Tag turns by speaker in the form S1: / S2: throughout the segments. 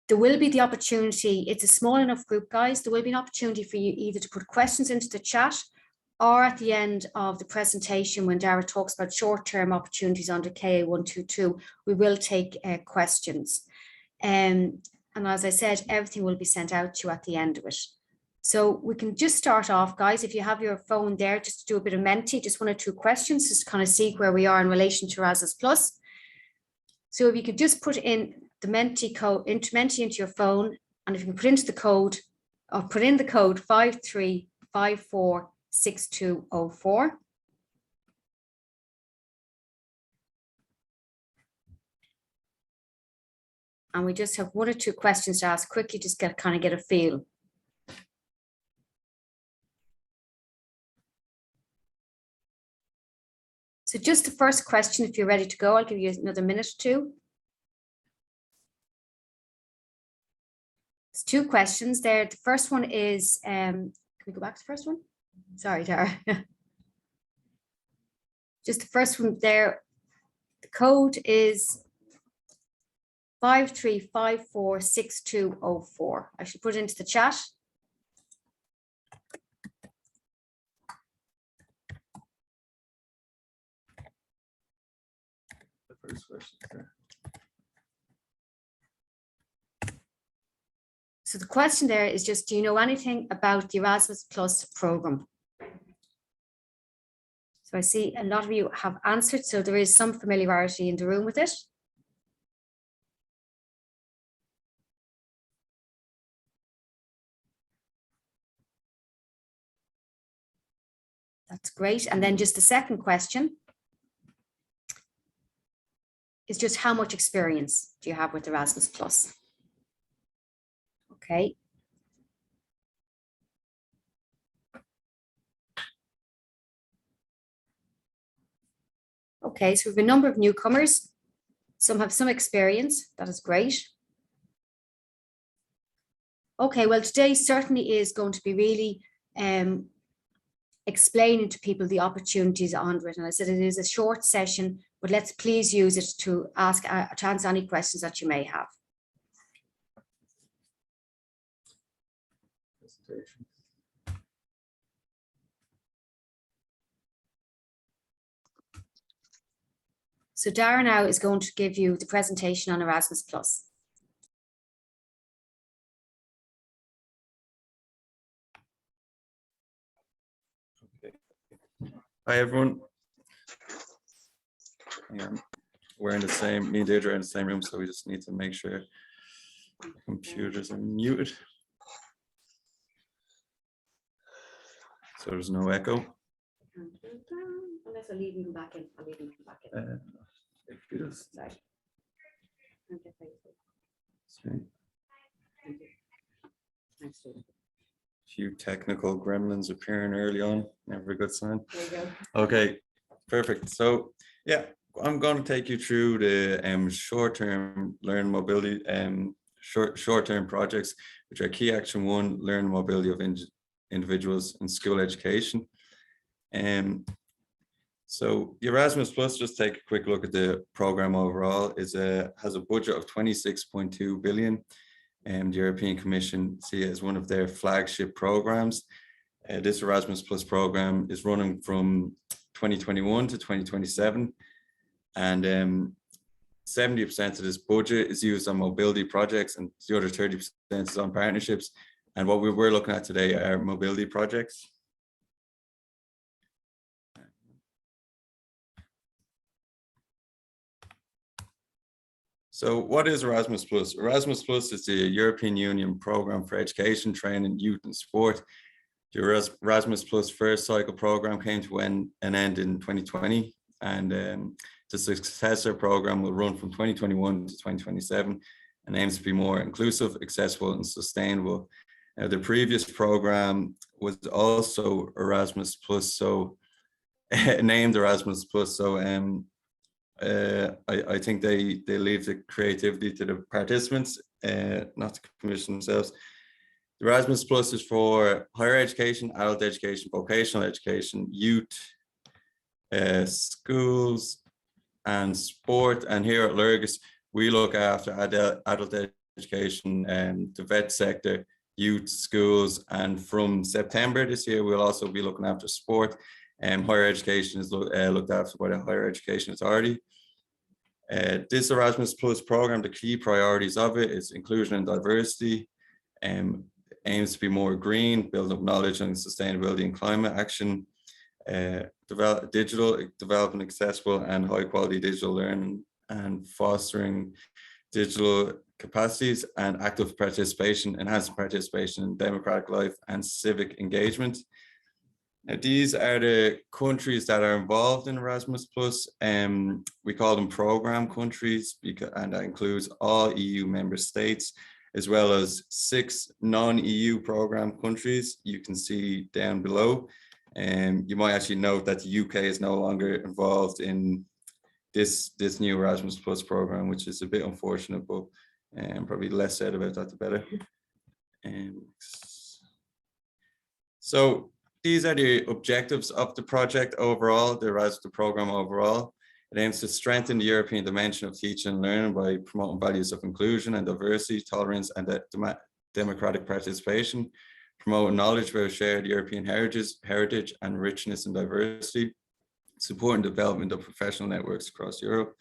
S1: There will be the opportunity, it's a small enough group, guys, there will be an opportunity for you either to put questions into the chat or at the end of the presentation when Dara talks about short-term opportunities under KA 122, we will take questions. And as I said, everything will be sent out to you at the end of it. So we can just start off, guys, if you have your phone there, just to do a bit of Menti, just 1 or 2 questions, just to kind of see where we are in relation to Erasmus Plus. So if you could just put in the Menti code, Menti into your phone, and if you can put into the code, or put in the code 53546204. And we just have 1 or 2 questions to ask quickly, just kind of get a feel. So just the first question, if you're ready to go, I'll give you another minute or 2. There's 2 questions there. The first one is, can we go back to the first one? Sorry, Tara. Just the first one there. The code is 53546204. I should put it into the chat.
S2: The first question, sir.
S1: So the question there is just, do you know anything about the Erasmus Plus program? So I see a lot of you have answered, so there is some familiarity in the room with it. That's great. And then just the second question is just how much experience do you have with Erasmus Plus? Okay. Okay, so we have a number of newcomers. Some have some experience. That is great. Okay, well, today certainly is going to be really explaining to people the opportunities under it. And I said it is a short session, but let's please use it to answer any questions that you may have.
S2: Presentation.
S1: So Dara now is going to give you the presentation on Erasmus Plus.
S2: Okay. Hi everyone. We're in the same, me and Deirdre are in the same room, so we just need to make sure computers are muted. So there's no echo.
S1: Unless I leave them back in. I'll leave them back in.
S2: If you just,
S1: Sorry.
S2: see.
S1: Thanks, Julie.
S2: Few technical gremlins appearing early on, never a good sign.
S1: There you go.
S2: Okay, perfect. So yeah, I'm going to take you through the short-term learning mobility short-term projects, which are Key Action 1, learning mobility of individuals in school education. So Erasmus Plus, just take a quick look at the program overall, has a budget of 26.2 billion. The European Commission see it as one of their flagship programs. This Erasmus Plus program is running from 2021 to 2027, and 70% of this budget is used on mobility projects, and the other 30% is on partnerships. And what we're looking at today are mobility projects. So what is Erasmus Plus? Erasmus Plus is the European Union program for education, training, youth and sport. The Erasmus Plus first cycle program came to an end in 2020, and the successor program will run from 2021 to 2027 and aims to be more inclusive, accessible and sustainable. The previous program was also Erasmus Plus, so named Erasmus Plus. So I think they leave the creativity to the participants, not the commission themselves. The Erasmus Plus is for higher education, adult education, vocational education, youth, schools and sport. And here at Lurgus, we look after adult education, the vet sector, youth, schools, and from September this year, we'll also be looking after sport. Higher education is looked after by the Higher Education Authority. This Erasmus Plus program, the key priorities of it is inclusion and diversity, aims to be more green, build up knowledge on sustainability and climate action, developing accessible and high quality digital learning, and fostering digital capacities and active participation, enhancing participation in democratic life and civic engagement. Now, these are the countries that are involved in Erasmus Plus. We call them program countries, and that includes all EU member states, as well as 6 non-EU program countries you can see down below. You might actually note that the UK is no longer involved in this new Erasmus Plus program, which is a bit unfortunate, but probably less said about that, the better. So these are the objectives of the project overall, the Erasmus program overall. It aims to strengthen the European dimension of teaching and learning by promoting values of inclusion and diversity, tolerance, and democratic participation, promoting knowledge about shared European heritage and richness and diversity, supporting development of professional networks across Europe.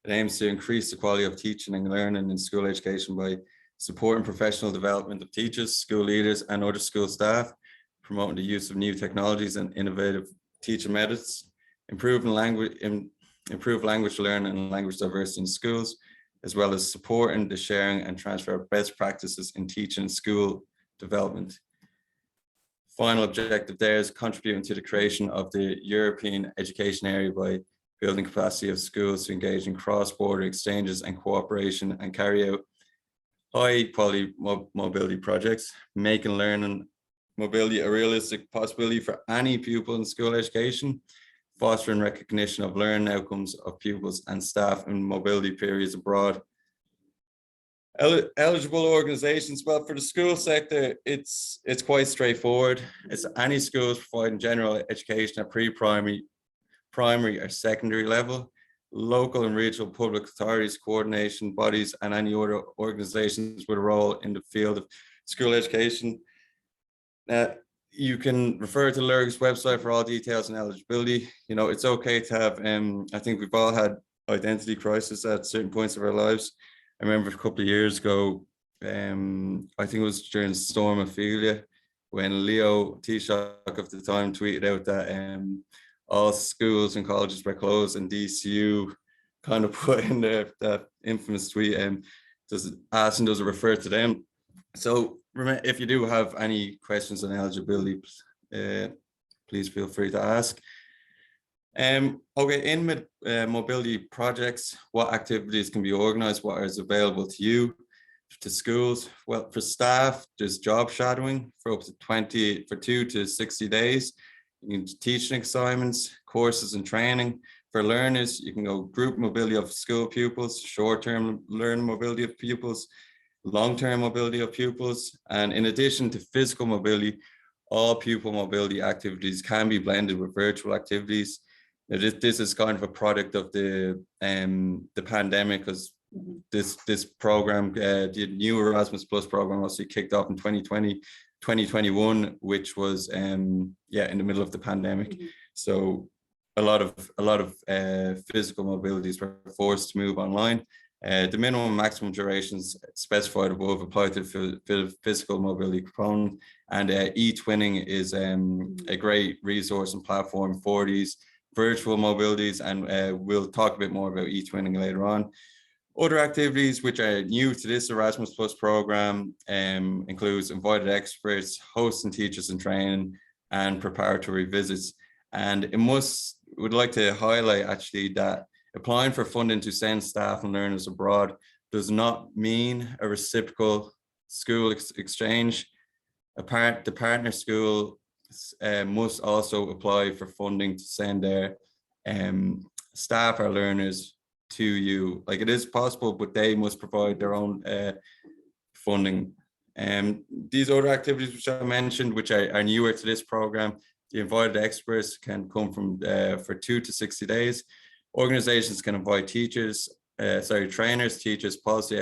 S2: It aims to increase the quality of teaching and learning in school education by supporting professional development of teachers, school leaders, and other school staff, promoting the use of new technologies and innovative teaching methods, improve language learning and language diversity in schools, as well as supporting the sharing and transfer of best practices in teaching and school development. Final objective there is contributing to the creation of the European education area by building capacity of schools to engage in cross-border exchanges and cooperation and carry out high-quality mobility projects, making learning mobility a realistic possibility for any pupil in school education, fostering recognition of learning outcomes of pupils and staff in mobility periods abroad. Eligible organizations, well, for the school sector, it's quite straightforward. It's any schools providing general education at pre-primary, primary or secondary level, local and regional public authorities, coordination bodies, and any other organizations with a role in the field of school education. You can refer to LERG's website for all details on eligibility. You know, it's okay to have, I think we've all had identity crisis at certain points of our lives. I remember a couple of years ago, I think it was during Storm Ophelia, when Leo Taoiseach of the time tweeted out that all schools and colleges were closed, and DCU kind of put in there that infamous tweet, does it refer to them? So if you do have any questions on eligibility, please feel free to ask. Okay, in mobility projects, what activities can be organized? What is available to you, to schools? Well, for staff, there's job shadowing for up to 2 to 60 days. You can do teaching assignments, courses and training. For learners, you can go group mobility of school pupils, short-term learning mobility of pupils, long-term mobility of pupils. And in addition to physical mobility, all pupil mobility activities can be blended with virtual activities. This is kind of a product of the pandemic, because this program, the new Erasmus Plus program, also kicked off in 2021, which was in the middle of the pandemic. So a lot of physical mobilities were forced to move online. The minimum and maximum durations specified above apply to the physical mobility component, and e-twinning is a great resource and platform for these virtual mobilities, and we'll talk a bit more about e-twinning later on. Other activities which are new to this Erasmus Plus program includes invited experts, hosting teachers and training, and preparatory visits. And would like to highlight actually that applying for funding to send staff and learners abroad does not mean a reciprocal school exchange. The partner school must also apply for funding to send their staff or learners to you. Like, it is possible, but they must provide their own funding. These other activities which I mentioned, which are newer to this program, the invited experts can come from for 2 to 60 days. Organizations can invite trainers, teachers, policy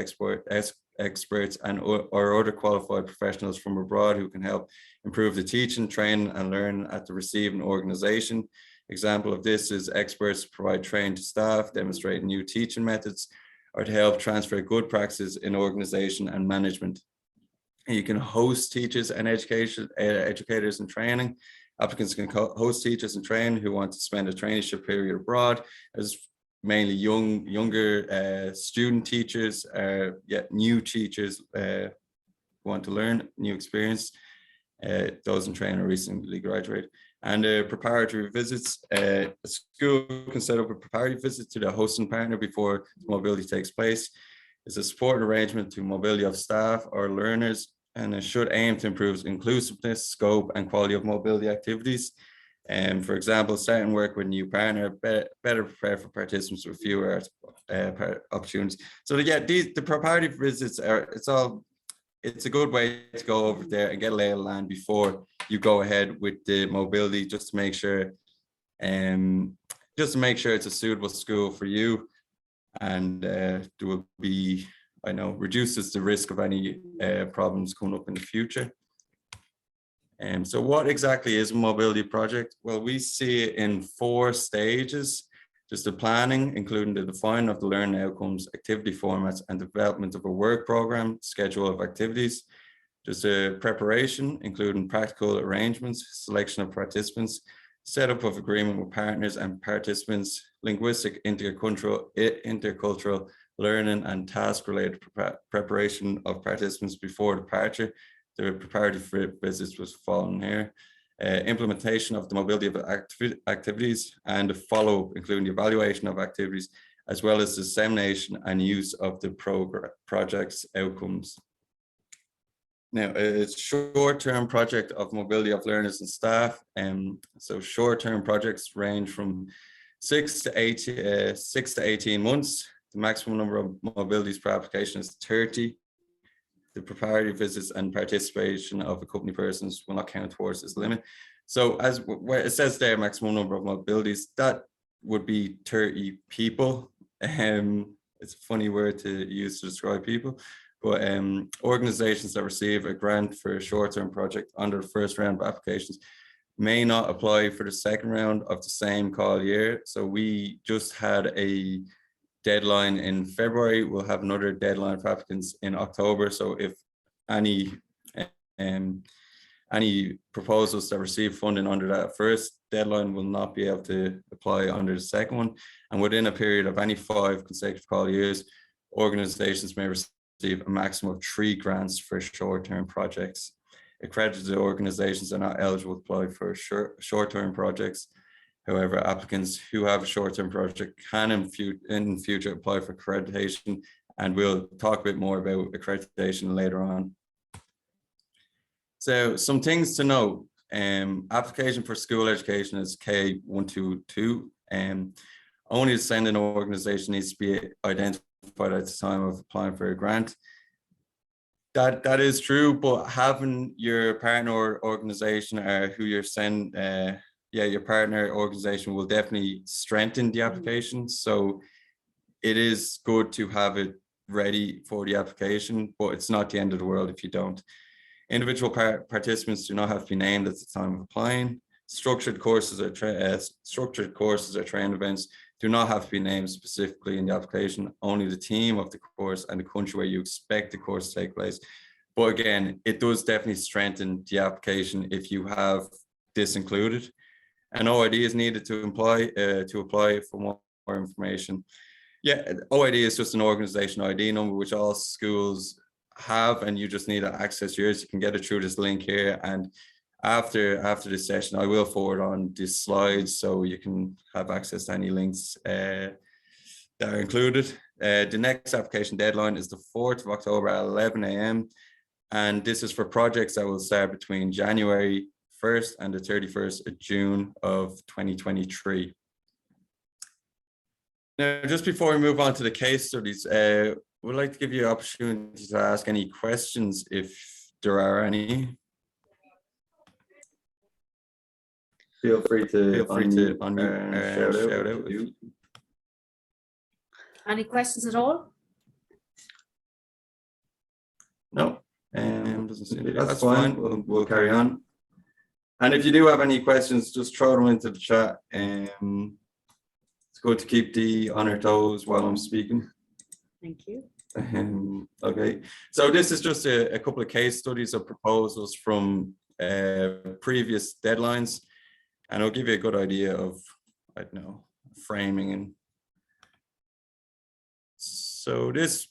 S2: experts or other qualified professionals from abroad who can help improve the teaching, training and learning at the receiving organization. Example of this is experts provide training to staff, demonstrate new teaching methods, or to help transfer good practices in organization and management. And you can host teachers and educators in training. Applicants can host teachers in training who want to spend a traineeship period abroad, as mainly younger student teachers, new teachers who want to learn new experience. Those in training are recently graduated. And preparatory visits, a school can set up a preparatory visit to the hosting partner before mobility takes place. It's a support arrangement to mobility of staff or learners, and it should aim to improve inclusiveness, scope, and quality of mobility activities. And for example, starting work with a new partner, better prepare for participants with fewer opportunities. So yeah, the preparatory visits it's a good way to go over there and get a lay of the land before you go ahead with the mobility, just to make sure it's a suitable school for you, and there will be, I know, reduces the risk of any problems coming up in the future. So what exactly is a mobility project? Well, we see it in 4 stages. Just the planning, including the defining of the learning outcomes, activity formats, and development of a work program, schedule of activities. Just a preparation, including practical arrangements, selection of participants, setup of agreement with partners and participants, linguistic intercultural learning, and task-related preparation of participants before departure. The preparatory visits was following here. Implementation of the mobility of activities and the follow-up, including the evaluation of activities, as well as dissemination and use of the project's outcomes. Now, it's short-term project of mobility of learners and staff. So short-term projects range from 6 to 18 months. The maximum number of mobilities per application is 30. The preparatory visits and participation of accompanied persons will not count towards this limit. So as where it says there, maximum number of mobilities, that would be 30 people. It's a funny word to use to describe people, but organizations that receive a grant for a short-term project under the first round of applications may not apply for the second round of the same call year. So we just had a deadline in February. We'll have another deadline for applicants in October. So if any proposals that receive funding under that first deadline will not be able to apply under the second one. And within a period of any 5 consecutive call years, organizations may receive a maximum of 3 grants for short-term projects. Accredited organizations are not eligible to apply for short-term projects. However, applicants who have a short-term project can in future apply for accreditation, and we'll talk a bit more about accreditation later on. So some things to know. Application for school education is K122. Only the sending organization needs to be identified at the time of applying for a grant. That is true, but having your partner organization or who you're sending, your partner organization will definitely strengthen the application. So it is good to have it ready for the application, but it's not the end of the world if you don't. Individual participants do not have to be named at the time of applying. Structured courses or training events do not have to be named specifically in the application. Only the theme of the course and the country where you expect the course to take place. But again, it does definitely strengthen the application if you have this included. An OID is needed to apply for more information. Yeah, OID is just an organization ID number, which all schools have, and you just need to access yours. You can get it through this link here, and after this session I will forward on these slides so you can have access to any links that are included. The next application deadline is the 4th of October at 11 a.m. and this is for projects that will start between January 1st and the 31st of June of 2023. Now, just before we move on to the case studies, we'd like to give you an opportunity to ask any questions if there are any. Feel free to unmute and shout out.
S1: Any questions at all?
S2: No, doesn't seem to be. That's fine. We'll carry on. And if you do have any questions, just throw them into the chat. It's good to keep Dee on her toes while I'm speaking.
S1: Thank you.
S2: Okay, so this is just a couple of case studies of proposals from previous deadlines, and it'll give you a good idea of, I don't know, framing. And so this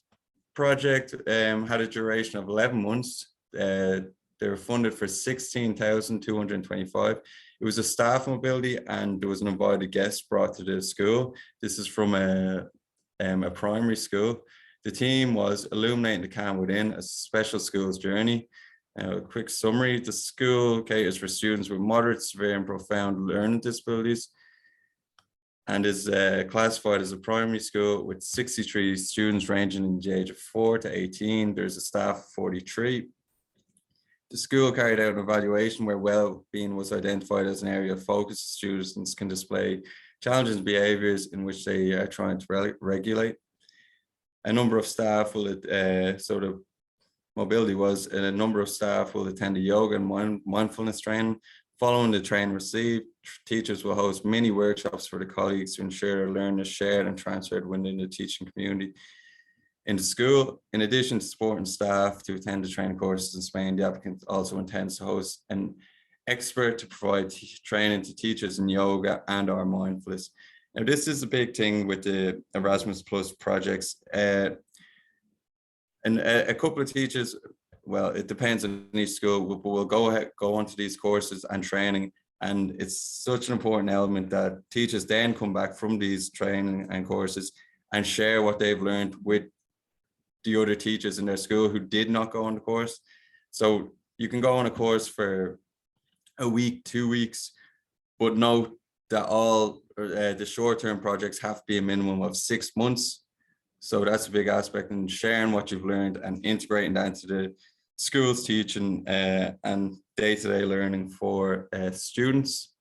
S2: project had a duration of 11 months. They were funded for 16,225. It was a staff mobility, and there was an invited guest brought to the school. This is from a primary school. The theme was illuminating the calm within, a special school's journey. A quick summary: the school caters for students with moderate, severe, and profound learning disabilities, and is classified as a primary school with 63 students ranging in the age of 4 to 18. There's a staff of 43. The school carried out an evaluation where well-being was identified as an area of focus. Students can display challenges and behaviors in which they are trying to regulate. A number of staff will, so the mobility was, a number of staff will attend a yoga and mindfulness training. Following the training received, teachers will host mini workshops for the colleagues to ensure their learning is shared and transferred within the teaching community. In the school, in addition to supporting staff to attend the training courses in Spain, the applicant also intends to host an expert to provide training to teachers in yoga and or mindfulness. Now, this is a big thing with the Erasmus Plus projects. And a couple of teachers, well, it depends on each school, but we'll go onto these courses and training. And it's such an important element that teachers then come back from these training and courses and share what they've learned with the other teachers in their school who did not go on the course. So you can go on a course for a week, 2 weeks, but note that all the short-term projects have to be a minimum of 6 months. So that's a big aspect in sharing what you've learned and integrating that into the school's teaching and day-to-day learning for students.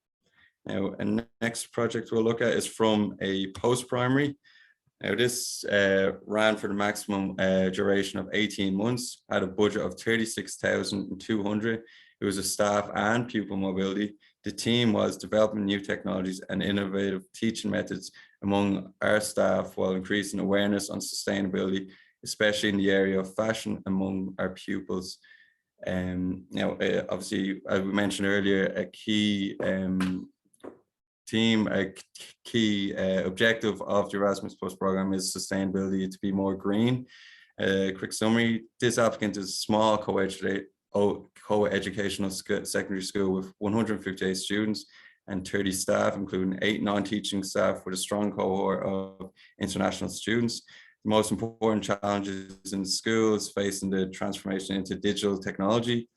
S2: Now, and next project we'll look at is from a post-primary. Now, this ran for the maximum duration of 18 months, had a budget of 36,200. It was a staff and pupil mobility. The team was developing new technologies and innovative teaching methods among our staff while increasing awareness on sustainability, especially in the area of fashion among our pupils. Now, obviously, as we mentioned earlier, a key objective of the Erasmus Plus program is sustainability, to be more green. Quick summary: this applicant is a small co-educational secondary school with 158 students and 30 staff, including 8 non-teaching staff with a strong cohort of international students. The most important challenges in the school is facing the transformation into digital technology.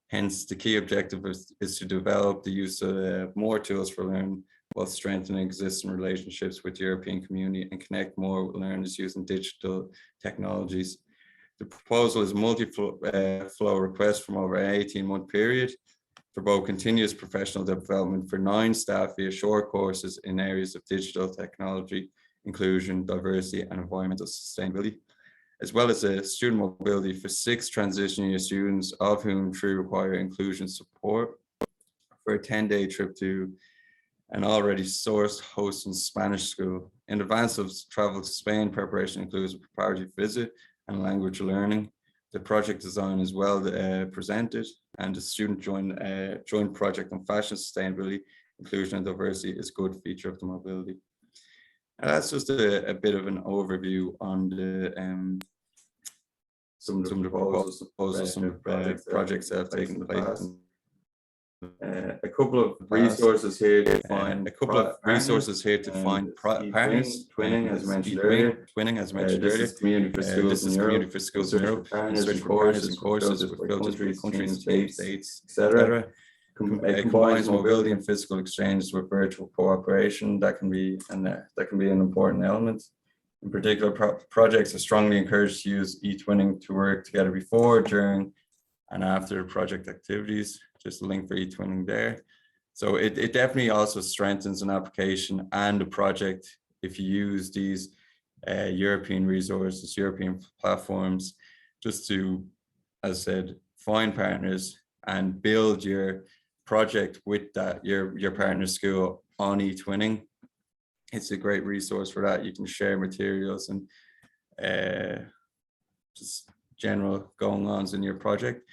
S2: Hence, the key objective is to develop the use of more tools for learning while strengthening existing relationships with the European community and connect more learners using digital technologies. The proposal is a multi-flow request from over an 18-month period for both continuous professional development for 9 staff via short courses in areas of digital technology, inclusion, diversity, and environmental sustainability, as well as a student mobility for 6 transition year students, of whom 3 require inclusion support, for a 10-day trip to an already sourced host in Spanish school. In advance of travel to Spain, preparation includes a preparatory visit and language learning. The project design is well presented, and the student joint project on fashion, sustainability, inclusion, and diversity is a good feature of the mobility. And that's just a bit of an overview on the some of the proposals, some of the projects that have taken place. A couple of resources here to find partners, twinning, as mentioned earlier. This is community for schools in Europe, search for partners and courses with countries, states, etc. It combines mobility and physical exchange with virtual cooperation. That can be an important element. In particular, projects are strongly encouraged to use eTwinning to work together before, during, and after project activities. Just a link for eTwinning there. So it definitely also strengthens an application and a project if you use these European resources, European platforms, just to as I said, find partners and build your project with that, your partner school on eTwinning. It's a great resource for that. You can share materials and just general going-ons in your project.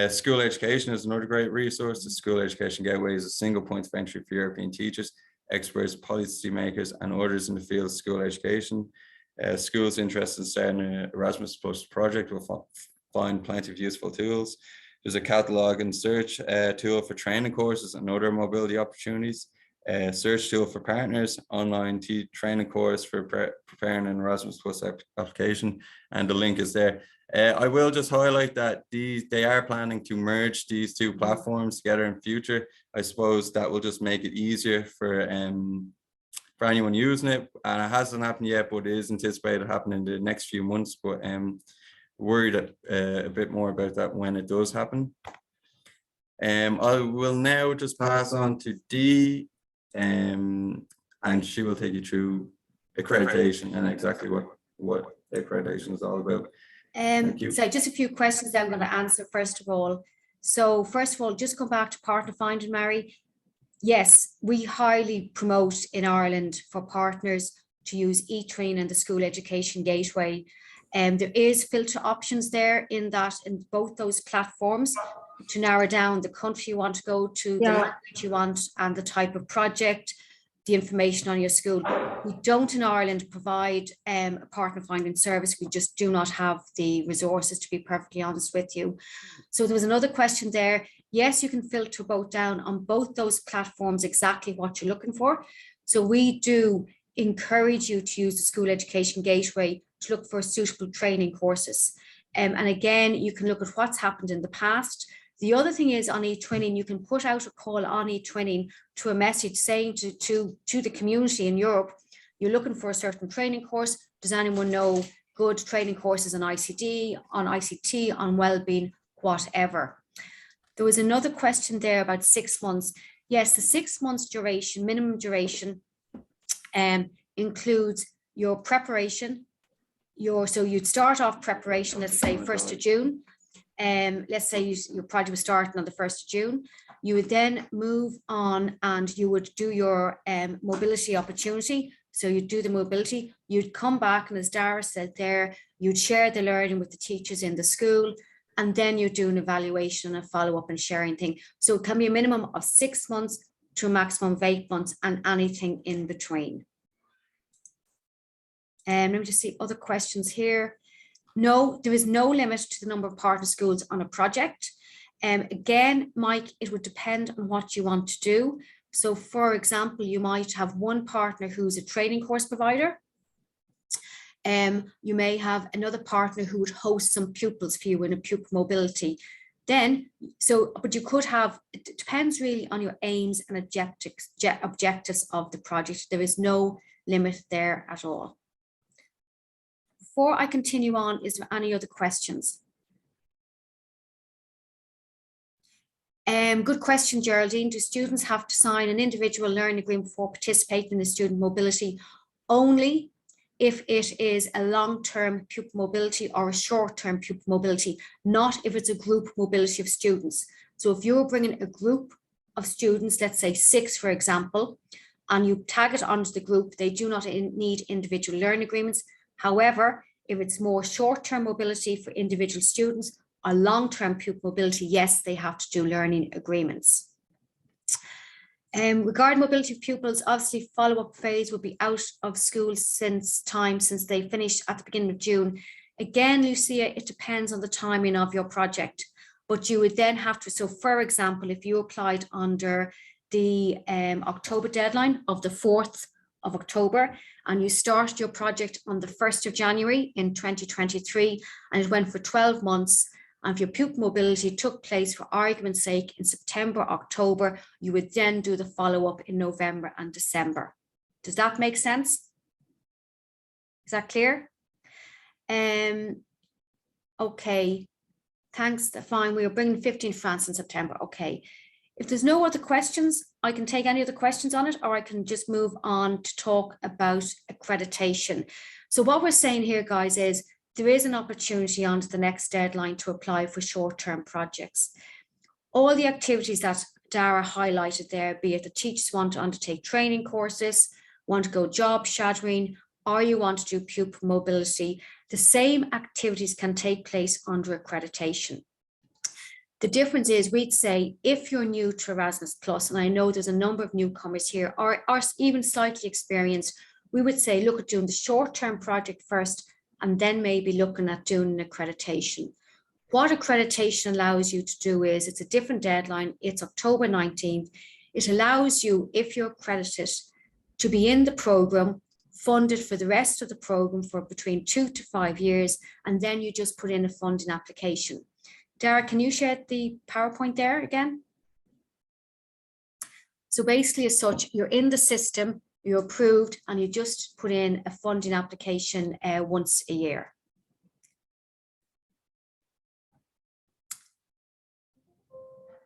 S2: School education is another great resource. The School Education Gateway is a single point of entry for European teachers, experts, policy makers, and others in the field of school education. Schools interested in starting an Erasmus Plus project will find plenty of useful tools. There's a catalog and search tool for training courses and other mobility opportunities. Search tool for partners, online training course for preparing an Erasmus Plus application, and the link is there. I will just highlight that they are planning to merge these two platforms together in future. I suppose that will just make it easier for anyone using it, and it hasn't happened yet, but it is anticipated happening in the next few months. But worried a bit more about that when it does happen. I will now just pass on to Dee, and she will take you through accreditation and exactly what accreditation is all about.
S1: So just a few questions that I'm going to answer first of all. So first of all, just go back to partner finding, Mary. Yes, we highly promote in Ireland for partners to use eTwinning and the School Education Gateway. There is filter options there in both those platforms to narrow down the country you want to go to, the language you want, and the type of project, the information on your school. We don't in Ireland provide a partner finding service. We just do not have the resources, to be perfectly honest with you. So there was another question there. Yes, you can filter both down on both those platforms exactly what you're looking for. So we do encourage you to use the School Education Gateway to look for suitable training courses. And again, you can look at what's happened in the past. The other thing is on eTwinning, you can put out a call on eTwinning to a message saying to the community in Europe, you're looking for a certain training course. Does anyone know good training courses on ICT, on wellbeing, whatever? There was another question there about 6 months. Yes, the 6 months duration, minimum duration, includes your preparation. So you'd start off preparation, let's say 1st of June. Let's say your project was starting on the 1st of June. You would then move on and you would do your mobility opportunity. So you'd do the mobility, you'd come back, and as Dara said there, you'd share the learning with the teachers in the school, and then you do an evaluation and a follow-up and sharing thing. So it can be a minimum of 6 months to a maximum of 8 months and anything in between. Let me just see other questions here. No, there is no limit to the number of partner schools on a project. Again, Mike, it would depend on what you want to do. So for example, you might have one partner who's a training course provider. You may have another partner who would host some pupils for you in a pupil mobility. But you could have, it depends really on your aims and objectives of the project. There is no limit there at all. Before I continue on, is there any other questions? Good question, Geraldine. Do students have to sign an individual learning agreement before participating in the student mobility? Only if it is a long-term pupil mobility or a short-term pupil mobility, not if it's a group mobility of students. So if you're bringing a group of students, let's say 6, for example, and you tag it onto the group, they do not need individual learning agreements. However, if it's more short-term mobility for individual students or long-term pupil mobility, yes, they have to do learning agreements. Regarding mobility of pupils, obviously follow-up phase will be out of school since they finished at the beginning of June. Again, Lucia, it depends on the timing of your project, but you would then have to, so for example, if you applied under the October deadline of the 4th of October, and you started your project on the 1st of January in 2023, and it went for 12 months, and if your pupil mobility took place, for argument's sake, in September, October, you would then do the follow-up in November and December. Does that make sense? Is that clear? Okay, thanks, fine. We are bringing 15 France in September. Okay. If there's no other questions, I can take any other questions on it, or I can just move on to talk about accreditation. So what we're saying here, guys, is there is an opportunity under the next deadline to apply for short-term projects. All the activities that Dara highlighted there, be it the teachers want to undertake training courses, want to go job shadowing, or you want to do pupil mobility, the same activities can take place under accreditation. The difference is we'd say if you're new to Erasmus Plus, and I know there's a number of newcomers here, or even slightly experienced, we would say look at doing the short-term project first and then maybe looking at doing an accreditation. What accreditation allows you to do is, it's a different deadline, it's October 19th. It allows you, if you're accredited, to be in the programme, funded for the rest of the programme for between 2 to 5 years, and then you just put in a funding application. Dara, can you share the PowerPoint there again? So basically as such, you're in the system, you're approved, and you just put in a funding application once a year.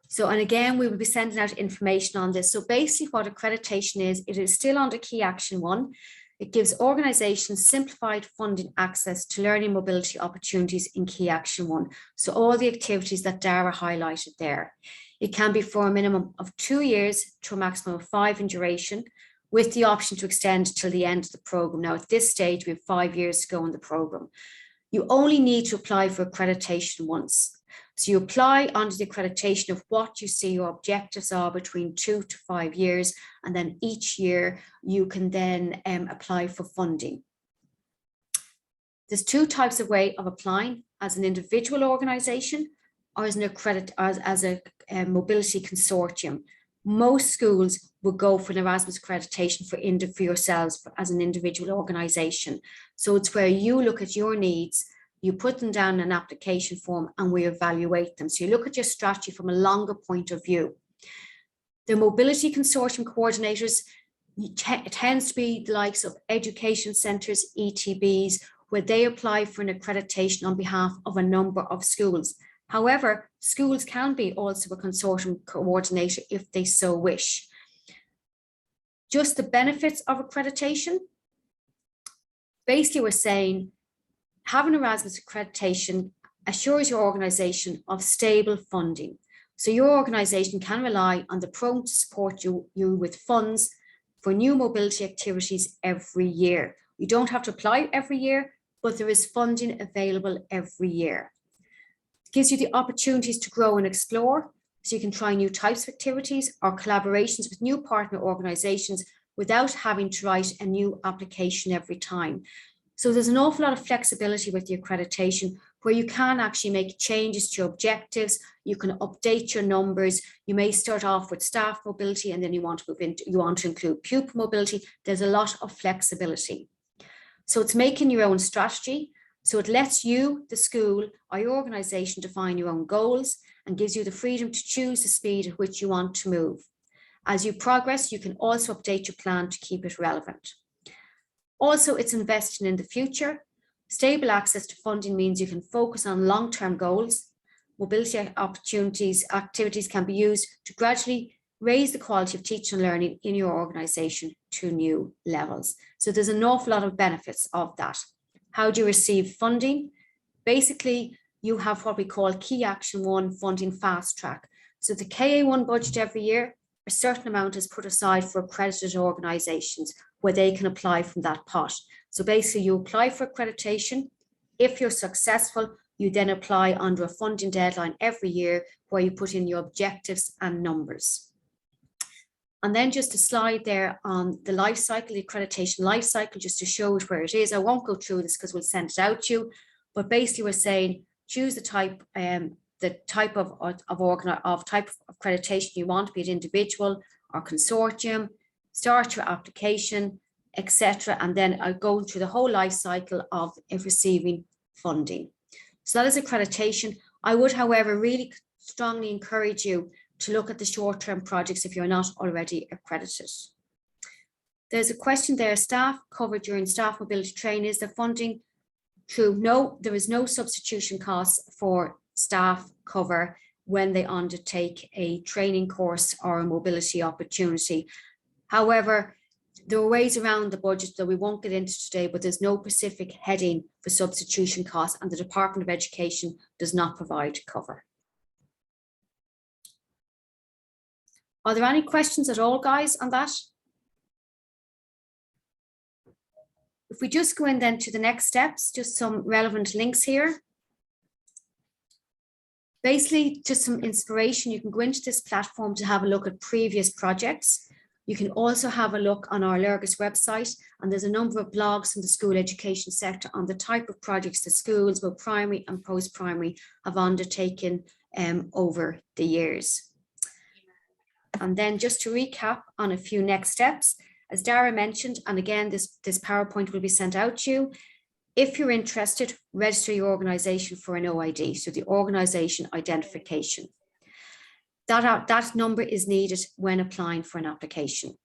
S1: So, and again, we will be sending out information on this. So basically what accreditation is, it is still under Key Action 1. It gives organizations simplified funding access to learning mobility opportunities in Key Action 1. So all the activities that Dara highlighted there. It can be for a minimum of 2 years to a maximum of 5 in duration, with the option to extend till the end of the program. Now at this stage, we have 5 years to go in the program. You only need to apply for accreditation once. So you apply under the accreditation of what you see your objectives are between 2 to 5 years, and then each year you can then apply for funding. There's 2 types of way of applying: as an individual organisation or as a mobility consortium. Most schools will go for an Erasmus accreditation for yourselves as an individual organisation. So it's where you look at your needs, you put them down in an application form, and we evaluate them. So you look at your strategy from a longer point of view. The mobility consortium coordinators, it tends to be the likes of education centres, ETBs, where they apply for an accreditation on behalf of a number of schools. However, schools can be also a consortium coordinator if they so wish. Just the benefits of accreditation. Basically, we're saying having Erasmus accreditation assures your organisation of stable funding. So your organisation can rely on the programme to support you with funds for new mobility activities every year. You don't have to apply every year, but there is funding available every year. It gives you the opportunities to grow and explore, so you can try new types of activities or collaborations with new partner organisations without having to write a new application every time. So there's an awful lot of flexibility with the accreditation, where you can actually make changes to your objectives. You can update your numbers. You may start off with staff mobility, and then you want to include pupil mobility. There's a lot of flexibility. So it's making your own strategy. So it lets you, the school or your organisation, define your own goals and gives you the freedom to choose the speed at which you want to move. As you progress, you can also update your plan to keep it relevant. Also, it's investing in the future. Stable access to funding means you can focus on long-term goals. Mobility activities can be used to gradually raise the quality of teaching and learning in your organisation to new levels. So there's an awful lot of benefits of that. How do you receive funding? Basically, you have what we call Key Action 1 funding fast track. So the KA1 budget every year, a certain amount is put aside for accredited organisations where they can apply from that pot. So basically you apply for accreditation. If you're successful, you then apply under a funding deadline every year where you put in your objectives and numbers. And then just a slide there on the life cycle, the accreditation life cycle, just to show it where it is. I won't go through this because we'll send it out to you, but basically we're saying choose the type of accreditation you want, be it individual or consortium, start your application, etc. And then go through the whole life cycle of receiving funding. So that is accreditation. I would, however, really strongly encourage you to look at the short-term projects if you're not already accredited. There's a question there: staff covered during staff mobility training, is the funding true? No, there is no substitution costs for staff cover when they undertake a training course or a mobility opportunity. However, There are ways around the budget that we won't get into today, but there's no specific heading for substitution costs, and the Department of Education does not provide cover. Are there any questions at all, guys, on that? If we just go in then to the next steps, just some relevant links here. Basically, just some inspiration. You can go into this platform to have a look at previous projects. You can also have a look on our Lurgus website, and there's a number of blogs from the school education sector on the type of projects that schools, both primary and post-primary, have undertaken over the years. And then just to recap on a few next steps, as Dara mentioned, and again, this PowerPoint will be sent out to you. If you're interested, register your organisation for an OID, so the organisation identification. That number is needed when applying for an application.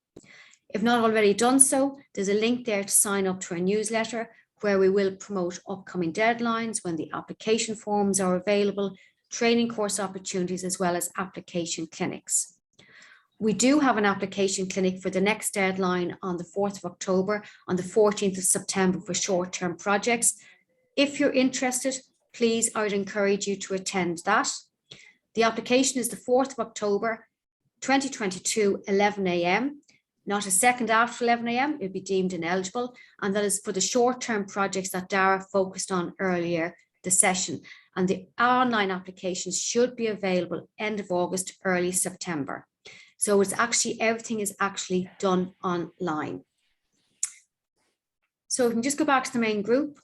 S1: If not already done so, there's a link there to sign up to our newsletter, where we will promote upcoming deadlines, when the application forms are available, training course opportunities, as well as application clinics. We do have an application clinic for the next deadline on the 4th of October, on the 14th of September for short-term projects. If you're interested, please, I would encourage you to attend that. The application is the 4th of October, 2022, 11 a.m. Not a second after 11 a.m, it'll be deemed ineligible. And that is for the short-term projects that Dara focused on earlier this session. And the online applications should be available end of August, early September. So it's actually, everything is actually done online. So we can just go back to the main group.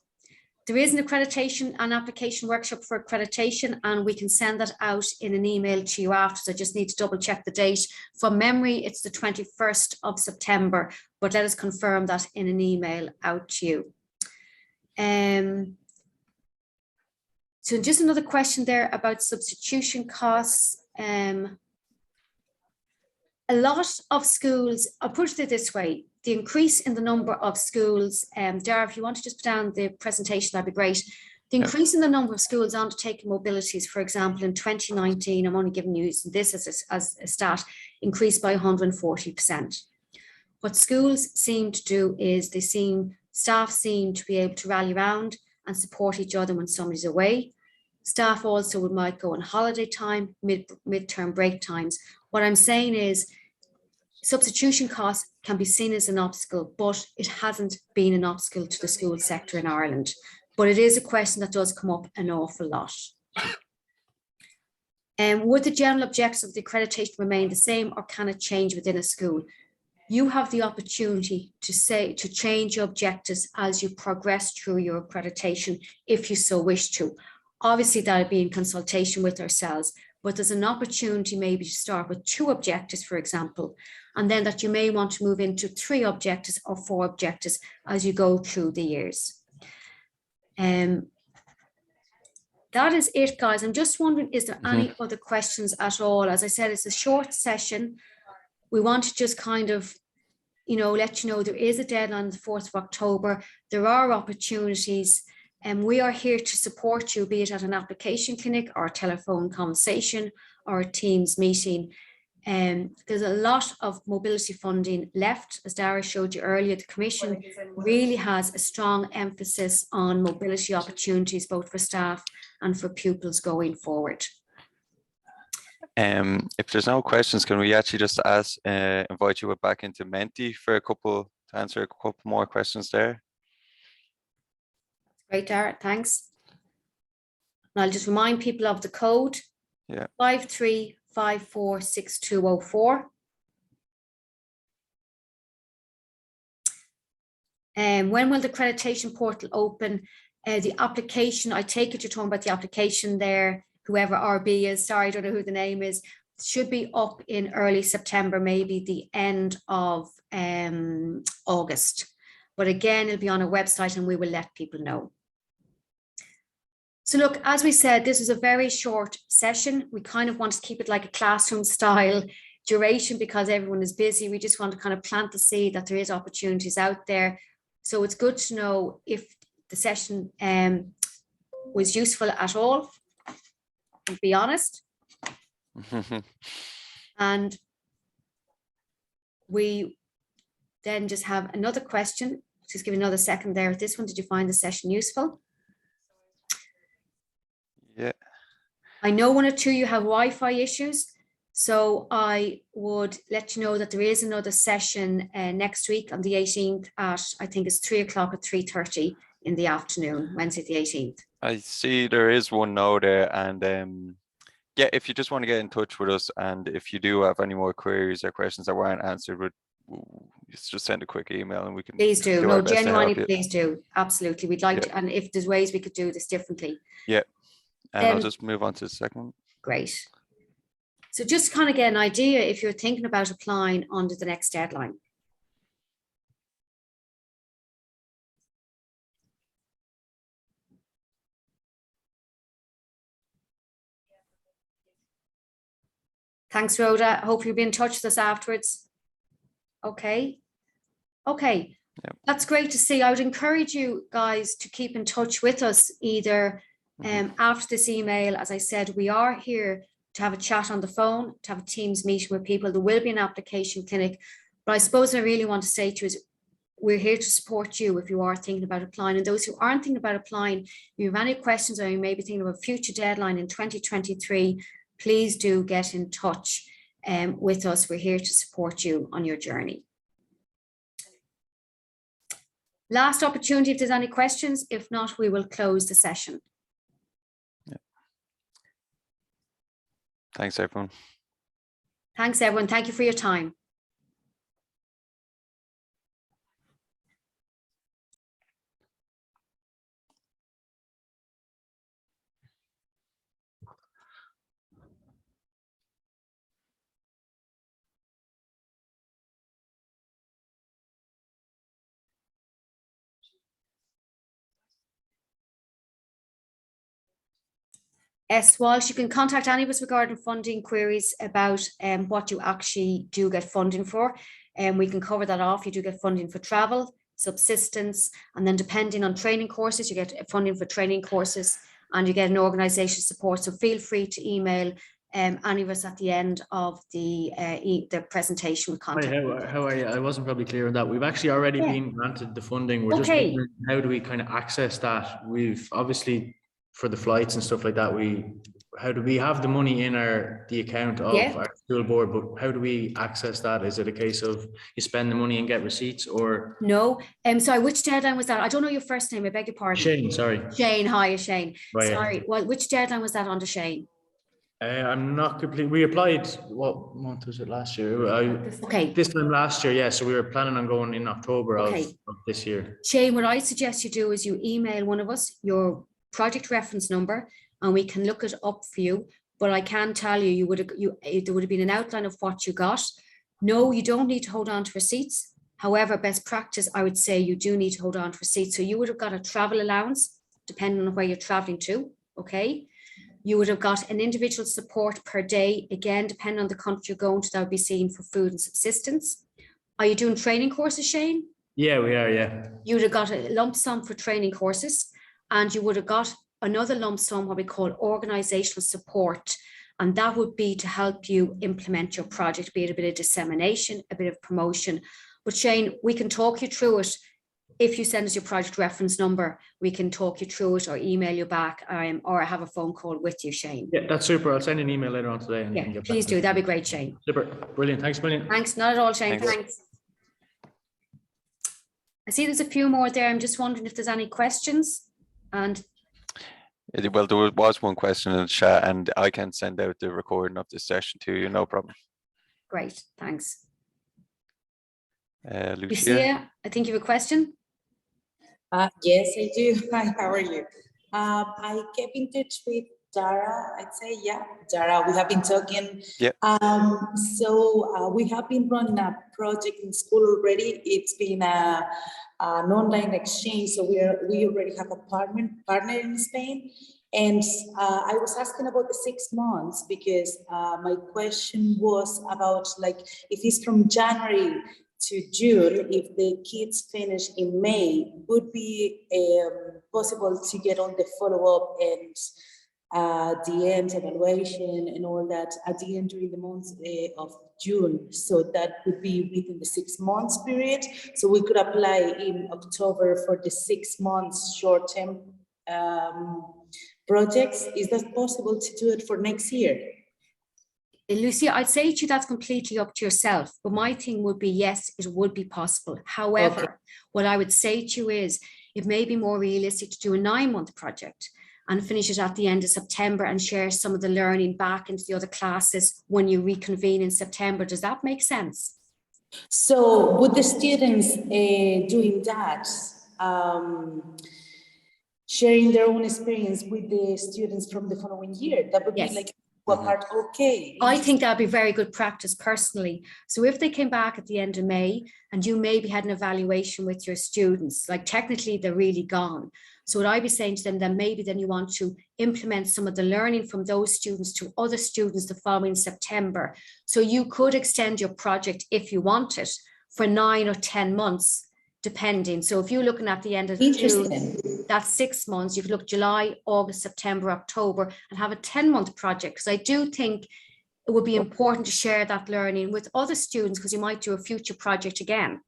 S1: There is an accreditation and application workshop for accreditation, and we can send that out in an email to you after. So I just need to double check the date. From memory, it's the 21st of September, but let us confirm that in an email out to you. So just another question there about substitution costs. A lot of schools, I'll put it this way, the increase in the number of schools, Dara, if you want to just put down the presentation, that'd be great. The increase in the number of schools undertaking mobilities, for example, in 2019, I'm only giving you this as a stat, increased by 140%. What schools seem to do is staff seem to be able to rally around and support each other when somebody's away. Staff also might go on holiday time, midterm break times. What I'm saying is substitution costs can be seen as an obstacle, but it hasn't been an obstacle to the school sector in Ireland. But it is a question that does come up an awful lot. Would the general objectives of the accreditation remain the same, or can it change within a school? You have the opportunity to change your objectives as you progress through your accreditation, if you so wish to. Obviously, that would be in consultation with ourselves, but there's an opportunity maybe to start with 2 objectives, for example, and then that you may want to move into 3 objectives or 4 objectives as you go through the years. That is it, guys. I'm just wondering, is there any other questions at all? As I said, it's a short session. We want to just kind of, let you know there is a deadline on the 4th of October. There are opportunities. And we are here to support you, be it at an application clinic or a telephone conversation or a Teams meeting. There's a lot of mobility funding left. As Dara showed you earlier, the Commission really has a strong emphasis on mobility opportunities, both for staff and for pupils going forward.
S2: If there's no questions, can we actually just invite you back into Menti for to answer a couple more questions there?
S1: Great, Dara, thanks. And I'll just remind people of the code, 53546204. When will the accreditation portal open? The application, I take it you're talking about the application there, whoever RB is, sorry, I don't know who the name is, should be up in early September, maybe the end of August. But again, it'll be on our website and we will let people know. So look, as we said, this was a very short session. We kind of want to keep it like a classroom style duration because everyone is busy. We just want to kind of plant the seed that there is opportunities out there. So it's good to know if the session was useful at all, to be honest. And we then just have another question. Just give another second there at this one. Did you find the session useful?
S2: Yeah.
S1: I know one or two you have Wi-Fi issues, so I would let you know that there is another session next week on the 18th at, I think it's 3 o'clock at 3:30 in the afternoon, Wednesday the 18th.
S2: I see there is one now there, and yeah, if you just want to get in touch with us, and if you do have any more queries or questions that weren't answered, just send a quick email and we can.
S1: Please do.
S2: our
S1: No,
S2: best to help
S1: genuinely,
S2: you.
S1: please do. Absolutely. We'd like to, and if there's ways we could do this differently.
S2: Yeah. And I'll just move on to the second one.
S1: Great. So just kind of get an idea if you're thinking about applying under the next deadline. Thanks, Rhoda. Hope you'll be in touch with us afterwards. Okay. Okay.
S2: Yep.
S1: That's great to see. I would encourage you guys to keep in touch with us either after this email. As I said, we are here to have a chat on the phone, to have a Teams meeting with people. There will be an application clinic. But I suppose I really want to say to you is we're here to support you if you are thinking about applying. And those who aren't thinking about applying, if you have any questions or you may be thinking of a future deadline in 2023, please do get in touch with us. We're here to support you on your journey. Last opportunity if there's any questions. If not, we will close the session.
S2: Yeah. Thanks, everyone.
S1: Thanks, everyone. Thank you for your time. S. Walsh, you can contact any of us regarding funding queries about what you actually do get funding for. And we can cover that off. You do get funding for travel, subsistence, and then depending on training courses, you get funding for training courses and you get an organisation support. So feel free to email any of us at the end of the presentation with contact.
S3: How are you? I wasn't probably clear on that. We've actually already been granted the funding. We're just wondering, how do we kind of access that? We've obviously, for the flights and stuff like that, how do we have the money in the account of our school board, but how do we access that? Is it a case of you spend the money and get receipts, or?
S1: No. Sorry, which deadline was that? I don't know your first name, I beg your pardon.
S3: Shane, sorry.
S1: Shane, hi, Shane.
S3: Right.
S1: Sorry, well, which deadline was that under, Shane?
S3: I'm not complete. We applied, what month was it last year?
S1: Okay.
S3: This time last year, yeah. So we were planning on going in October of this year.
S1: Shane, what I suggest you do is you email one of us your project reference number and we can look it up for you. But I can tell you, there would have been an outline of what you got. No, you don't need to hold on to receipts. However, best practice, I would say you do need to hold on to receipts. So you would have got a travel allowance, depending on where you're traveling to, okay? You would have got an individual support per day, again, depending on the country you're going to, that would be seen for food and subsistence. Are you doing training courses, Shane?
S3: Yeah, we are, yeah.
S1: You would have got a lump sum for training courses, and you would have got another lump sum, what we call organizational support. And that would be to help you implement your project, be it a bit of dissemination, a bit of promotion. But Shane, we can talk you through it. If you send us your project reference number, we can talk you through it or email you back or have a phone call with you, Shane.
S3: Yeah, that's super. I'll send an email later on today. And
S1: yeah,
S3: you can get
S1: please do. That'd be great, Shane.
S3: Super. Brilliant. Thanks, brilliant.
S1: Thanks. Not at all, Shane. Thanks. I see there's a few more there. I'm just wondering if there's any questions. And
S2: well, there was one question in the chat, and I can send out the recording of this session to you, no problem.
S1: Great, thanks.
S2: Lucia,
S1: I think you have a question.
S4: Yes, I do. Hi, how are you? I kept in touch with Dara. I'd say, yeah, Dara. We have been talking.
S2: Yeah.
S4: So we have been running a project in school already. It's been an online exchange. So we already have a partner in Spain. And I was asking about the 6 months because my question was about like if it's from January to June, if the kids finish in May, would be possible to get on the follow-up and the end evaluation and all that at the end during the month of June. So that would be within the 6 months period. So we could apply in October for the 6 months short-term projects. Is that possible to do it for next year?
S1: Lucia, I'd say to you that's completely up to yourself, but my thing would be, yes, it would be possible. However, what I would say to you is it may be more realistic to do a 9-month project and finish it at the end of September and share some of the learning back into the other classes when you reconvene in September. Does that make sense?
S4: So would the students doing that, sharing their own experience with the students from the following year, that would
S1: Yes.
S4: be like what part? Okay.
S1: I think that'd be very good practice personally. So if they came back at the end of May and you maybe had an evaluation with your students, like technically they're really gone. So what I'd be saying to them, then maybe then you want to implement some of the learning from those students to other students the following September. So you could extend your project if you want it for 9 or 10 months, depending. So if you're looking at the end of June, that's 6 months. You could look July, August, September, October, and have a 10-month project. Because I do think it would be important to share that learning with other students, because you might do a future project again.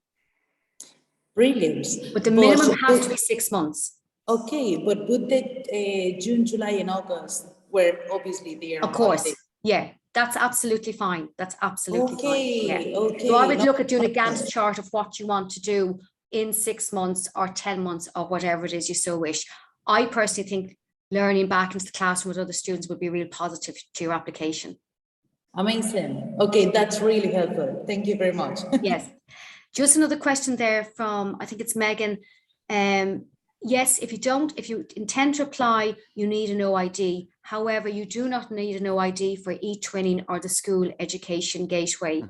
S4: Brilliant.
S1: But the minimum has to be 6 months.
S4: Okay, but would the June, July, and August, where obviously they are
S1: Of course,
S4: holiday.
S1: yeah, that's absolutely fine. That's absolutely fine. Yeah.
S4: Okay.
S1: So I would look at doing a Gantt chart of what you want to do in 6 months or 10 months or whatever it is you so wish. I personally think learning back into the classroom with other students would be real positive to your application.
S4: Amazing. Okay, that's really helpful. Thank you very much.
S1: Yes. Just another question there from, I think it's Megan. Yes, if you intend to apply, you need an OID. However, you do not need an OID for eTwinning or the school education gateway.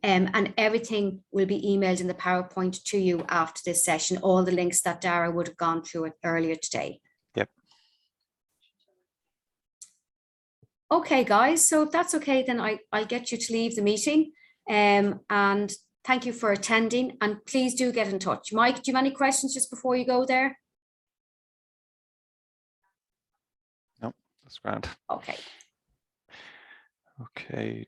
S1: And everything will be emailed in the PowerPoint to you after this session, all the links that Dara would have gone through it earlier today.
S5: Yep.
S1: Okay, guys, so if that's okay, then I'll get you to leave the meeting. And thank you for attending, and please do get in touch. Mike, do you have any questions just before you go there?
S5: No, that's grand.
S1: Okay.
S5: Okay.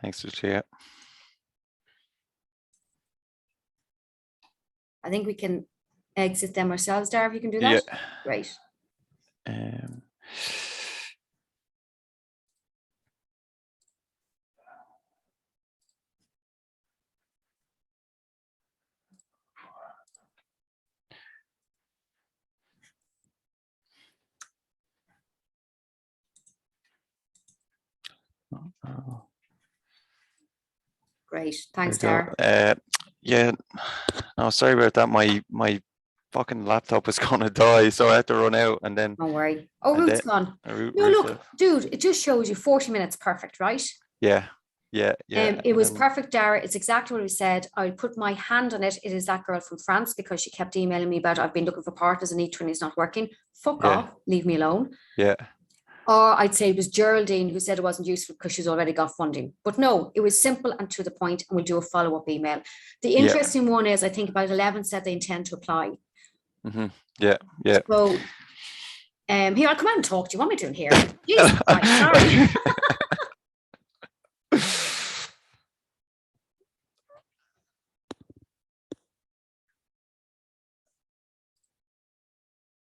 S5: Thanks, Lucia.
S1: I think we can exit them ourselves, Dara, if you can do that.
S5: Yeah.
S1: Great. Great. Thanks, Dara.
S5: Yeah, no, sorry about that. My fucking laptop was gonna die, so I had to run out and then.
S1: Don't worry. Oh, Ruth's gone. No, look, dude, it just shows you 40 minutes perfect, right?
S5: Yeah.
S1: It was perfect, Dara. It's exactly what we said. I'll put my hand on it. It is that girl from France, because she kept emailing me about I've been looking for partners and eTwinning is not working. Fuck off. Leave me alone.
S5: Yeah.
S1: Or I'd say it was Geraldine who said it wasn't useful because she's already got funding. But no, it was simple and to the point, and we'll do a follow-up email. The interesting one is, I think about 11 said they intend to apply.
S5: Yeah.
S1: So here, I'll come out and talk to you. What am I doing here? Jesus Christ, sorry.